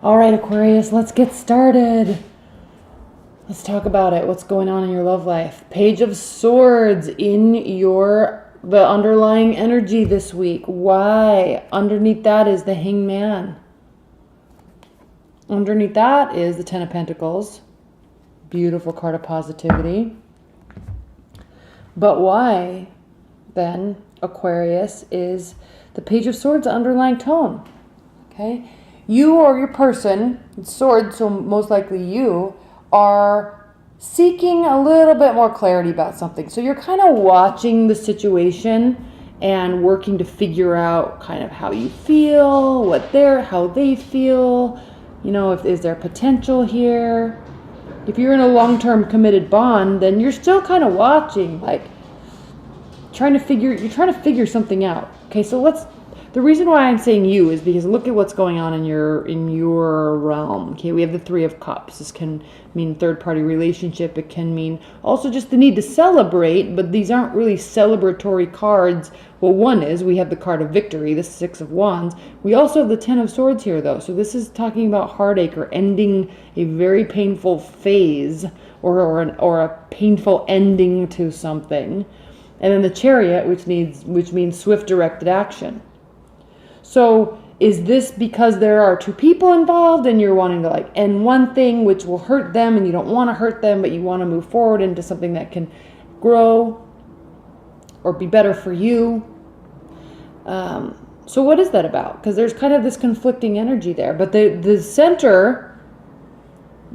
All right, Aquarius, let's get started. Let's talk about it. What's going on in your love life? Page of Swords in the underlying energy this week. Why? Underneath that is the Hangman. Underneath that is the Ten of Pentacles. Beautiful card of positivity. But why, then, Aquarius, is the Page of Swords the underlying tone? Okay? You or your person, Swords, so most likely you, are seeking a little bit more clarity about something. So you're kind of watching the situation and working to figure out kind of how you feel, how they feel, you know, is there potential here? If you're in a long-term committed bond, then you're still kind of watching, like you're trying to figure something out. Okay, so the reason why I'm saying you is because look at what's going on in your realm. Okay, we have the Three of Cups. This can mean third-party relationship. It can mean also just the need to celebrate, but these aren't really celebratory cards. Well, one is we have the card of victory, the Six of Wands. We also have the Ten of Swords here, though. So this is talking about heartache or ending a very painful phase or a painful ending to something. And then the Chariot, which means swift directed action. So is this because there are two people involved and you're wanting to like end one thing which will hurt them and you don't want to hurt them, but you want to move forward into something that can grow or be better for you? So what is that about? Because there's kind of this conflicting energy there. But the center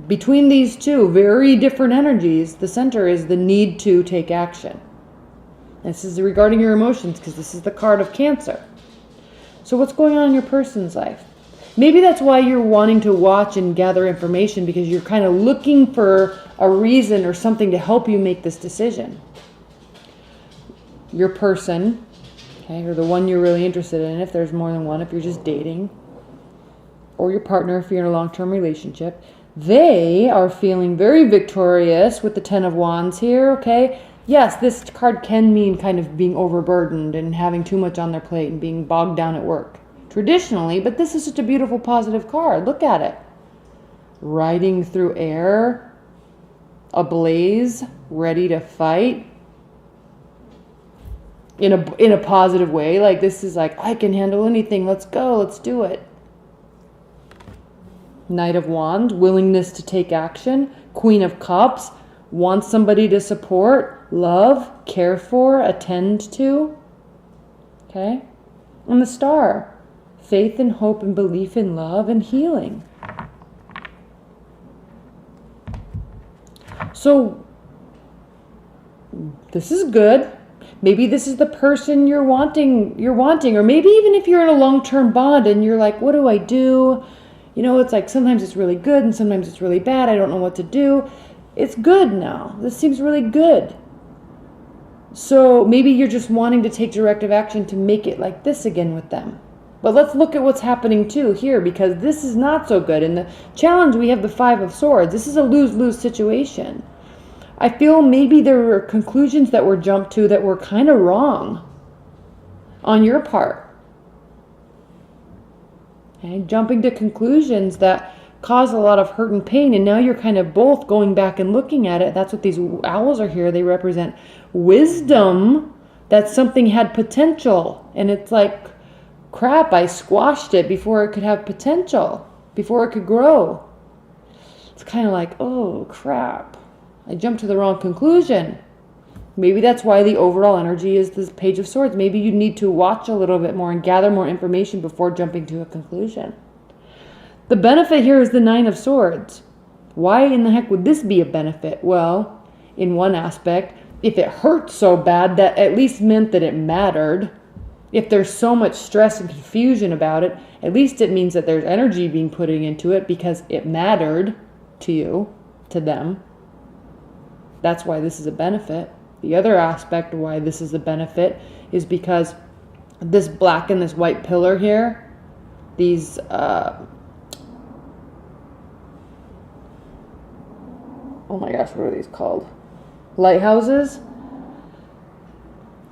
between these two very different energies, the center is the need to take action. This is regarding your emotions because this is the card of Cancer. So what's going on in your person's life? Maybe that's why you're wanting to watch and gather information, because you're kind of looking for a reason or something to help you make this decision. Your person, okay, or the one you're really interested in, if there's more than one, if you're just dating, or your partner if you're in a long-term relationship, they are feeling very victorious with the Ten of Wands here, okay? Yes, this card can mean kind of being overburdened and having too much on their plate and being bogged down at work traditionally, but this is such a beautiful positive card. Look at it. Riding through air, ablaze, ready to fight in a positive way. Like this is like, I can handle anything. Let's go. Let's do it. Knight of Wands, willingness to take action. Queen of Cups, wants somebody to support, love, care for, attend to. Okay? And the Star, faith and hope and belief in love and healing. So, this is good. Maybe this is the person you're wanting, or maybe even if you're in a long-term bond and you're like, what do I do? You know, it's like sometimes it's really good and sometimes it's really bad. I don't know what to do. It's good now. This seems really good. So maybe you're just wanting to take directive action to make it like this again with them. But let's look at what's happening too here, because this is not so good. In the challenge, we have the Five of Swords. This is a lose-lose situation. I feel maybe there were conclusions that were jumped to that were kind of wrong on your part. Okay? Jumping to conclusions that cause a lot of hurt and pain, and now you're kind of both going back and looking at it. That's what these owls are here. They represent wisdom, that something had potential, and it's like, crap, I squashed it before it could have potential, before it could grow. It's kind of like, oh crap, I jumped to the wrong conclusion. Maybe that's why the overall energy is this Page of Swords. Maybe you need to watch a little bit more and gather more information before jumping to a conclusion. The benefit here is the Nine of Swords. Why in the heck would this be a benefit? Well, in one aspect, if it hurt so bad, that at least meant that it mattered. If there's so much stress and confusion about it, at least it means that there's energy being put into it because it mattered to you, to them. That's why this is a benefit. The other aspect of why this is a benefit is because this black and this white pillar here, these oh my gosh, what are these called? Lighthouses.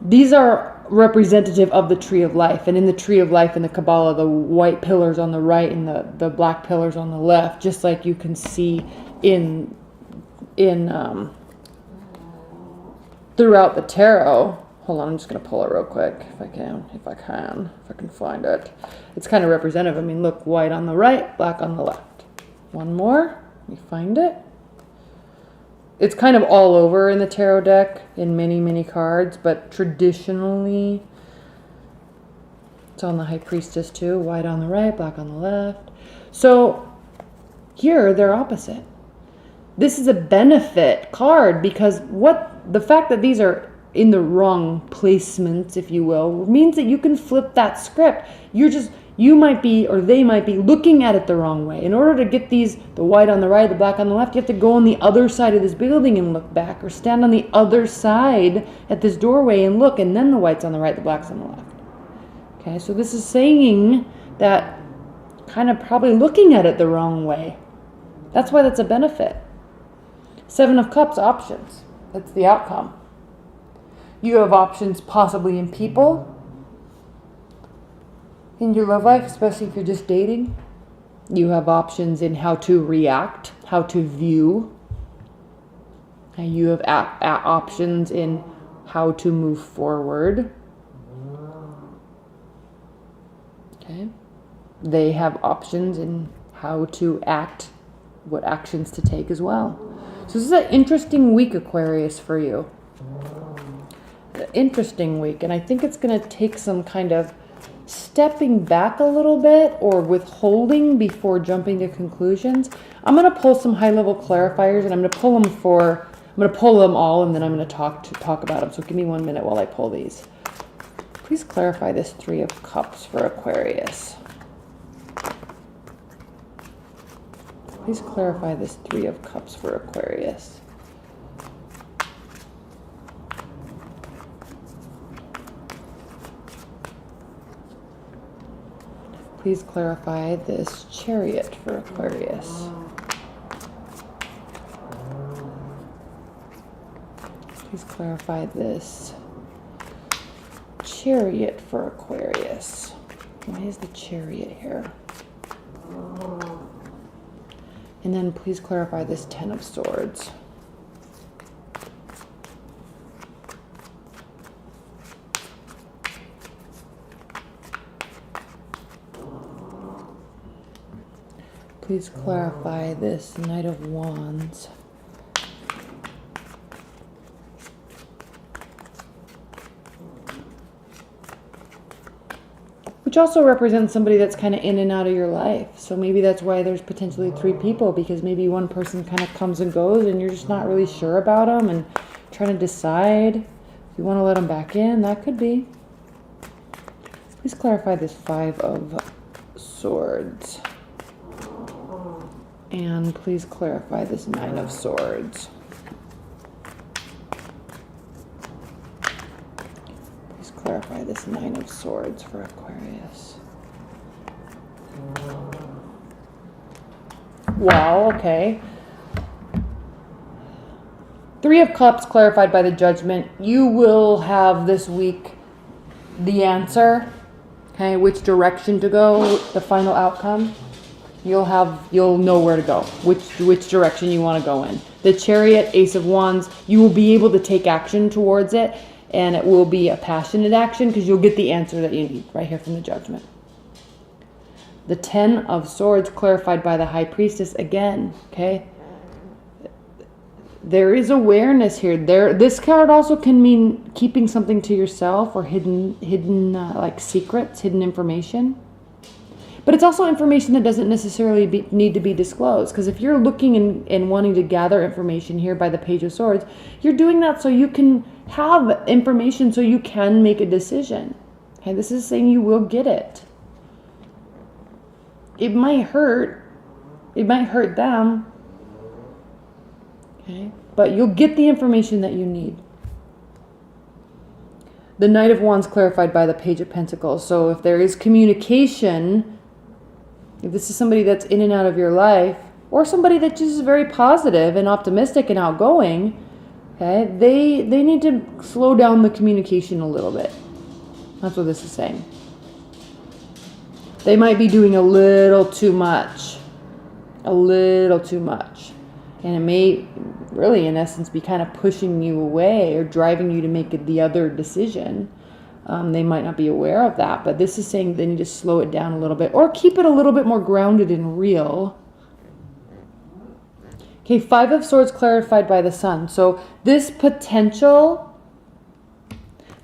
These are representative of the tree of life. And in the tree of life in the Kabbalah, the white pillars on the right and the black pillars on the left, just like you can see in throughout the tarot. Hold on, I'm just going to pull it real quick if I can find it. It's kind of representative. I mean, look, white on the right, black on the left. One more. Let me find it. It's kind of all over in the tarot deck in many cards, but traditionally it's on the High Priestess too. White on the right, black on the left. So here they're opposite. This is a benefit card because the fact that these are in the wrong placements, if you will, means that you can flip that script. You might be, or they might be, looking at it the wrong way. In order to get these, the white on the right, the black on the left, you have to go on the other side of this building and look back, or stand on the other side at this doorway and look, and then the white's on the right, the black's on the left. Okay, so this is saying that kind of probably looking at it the wrong way. That's why that's a benefit. 7 of Cups, options. That's the outcome. You have options possibly in people, in your love life, especially if you're just dating. You have options in how to react, how to view. And you have options in how to move forward. Okay. They have options in how to act, what actions to take as well. So this is an interesting week, Aquarius, for you. An interesting week. And I think it's going to take some kind of stepping back a little bit or withholding before jumping to conclusions. I'm going to pull some high-level clarifiers, and I'm going to pull them all, and then I'm going to talk about them. So give me 1 minute while I pull these. Please clarify this 3 of Cups for Aquarius. Please clarify this 3 of Cups for Aquarius. Please clarify this Chariot for Aquarius. Please clarify this Chariot for Aquarius. Why is the Chariot here? And then please clarify this 10 of Swords. Please clarify this Knight of Wands. Which also represents somebody that's kind of in and out of your life. So maybe that's why there's potentially 3 people, because maybe one person kind of comes and goes and you're just not really sure about them and trying to decide if you want to let them back in. That could be. Please clarify this 5 of Swords. And please clarify this 9 of Swords. Please clarify this 9 of Swords for Aquarius. Wow, okay. 3 of Cups clarified by the Judgment. You will have this week the answer, okay, which direction to go, the final outcome. You'll know where to go, which direction you want to go in. The Chariot, Ace of Wands, you will be able to take action towards it, and it will be a passionate action because you'll get the answer that you need right here from the Judgment. The 10 of Swords clarified by the High Priestess again, okay? There is awareness here. This card also can mean keeping something to yourself or hidden like secrets, hidden information. But it's also information that doesn't necessarily need to be disclosed. Because if you're looking and wanting to gather information here by the Page of Swords, you're doing that so you can have information so you can make a decision. Okay, this is saying you will get it. It might hurt. It might hurt them. Okay, but you'll get the information that you need. The Knight of Wands clarified by the Page of Pentacles. So if there is communication, if this is somebody that's in and out of your life, or somebody that just is very positive and optimistic and outgoing, okay, they need to slow down the communication a little bit. That's what this is saying. They might be doing a little too much. A little too much. And it may really, in essence, be kind of pushing you away or driving you to make the other decision. They might not be aware of that, but this is saying they need to slow it down a little bit or keep it a little bit more grounded and real. Okay, 5 of Swords clarified by the Sun. So this potential,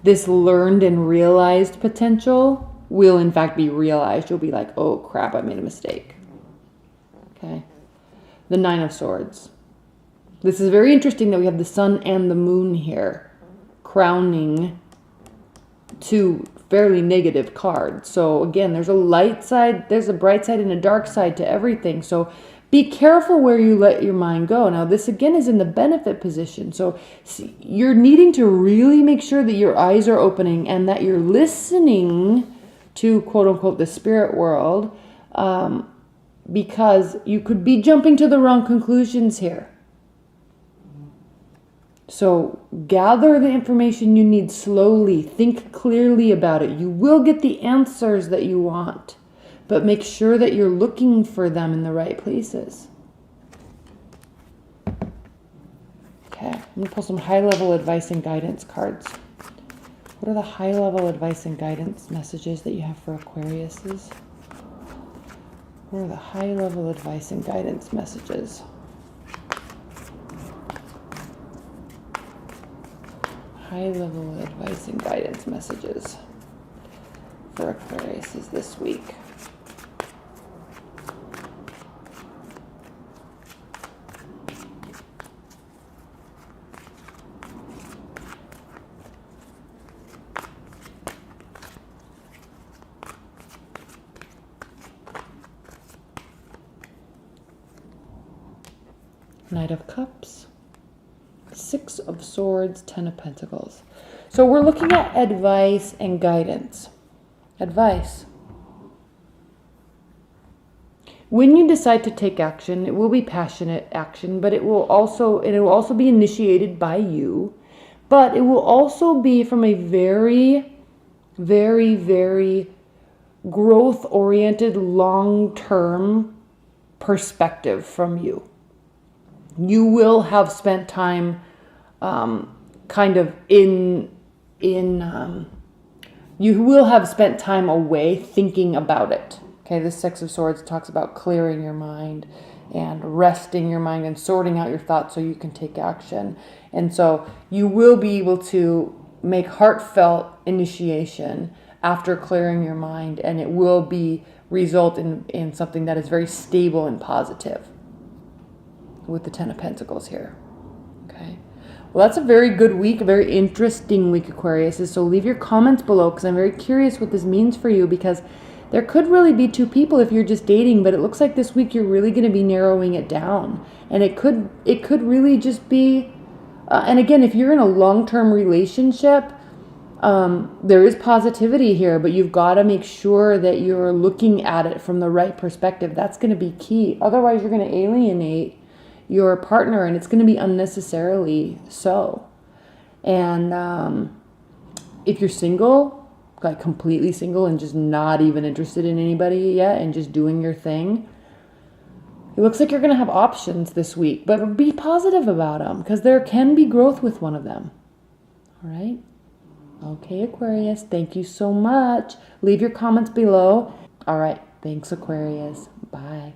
this learned and realized potential will in fact be realized. You'll be like, oh crap, I made a mistake. Okay. The 9 of Swords. This is very interesting that we have the Sun and the Moon here, crowning 2 fairly negative cards. So again, there's a light side, there's a bright side and a dark side to everything. So be careful where you let your mind go. Now this again is in the benefit position. So you're needing to really make sure that your eyes are opening and that you're listening to quote unquote the spirit world, because you could be jumping to the wrong conclusions here. So gather the information you need slowly. Think clearly about it. You will get the answers that you want, but make sure that you're looking for them in the right places. Okay, I'm going to pull some high-level advice and guidance cards. What are the high-level advice and guidance messages that you have for Aquariuses? What are the high-level advice and guidance messages? High-level advice and guidance messages for Aquariuses this week. Knight of Cups, 6 of Swords, 10 of Pentacles. So we're looking at advice and guidance. Advice. When you decide to take action, it will be passionate action, but it will also be initiated by you, but it will also be from a very, very, very growth-oriented, long-term perspective from you. You will have spent time you will have spent time away thinking about it. Okay, the 6 of Swords talks about clearing your mind and resting your mind and sorting out your thoughts so you can take action. And so you will be able to make heartfelt initiation after clearing your mind, and it will result in something that is very stable and positive. With the 10 of Pentacles here. Okay. Well, that's a very good week, a very interesting week, Aquarius. So leave your comments below because I'm very curious what this means for you, because there could really be 2 people if you're just dating, but it looks like this week you're really going to be narrowing it down. And it could really just be, and again, if you're in a long-term relationship, there is positivity here, but you've got to make sure that you're looking at it from the right perspective. That's going to be key. Otherwise, you're going to alienate your partner, and it's going to be unnecessarily so. And if you're single, like completely single and just not even interested in anybody yet and just doing your thing, it looks like you're going to have options this week, but be positive about them because there can be growth with one of them. All right? Okay, Aquarius, thank you so much. Leave your comments below. All right, thanks, Aquarius. Bye.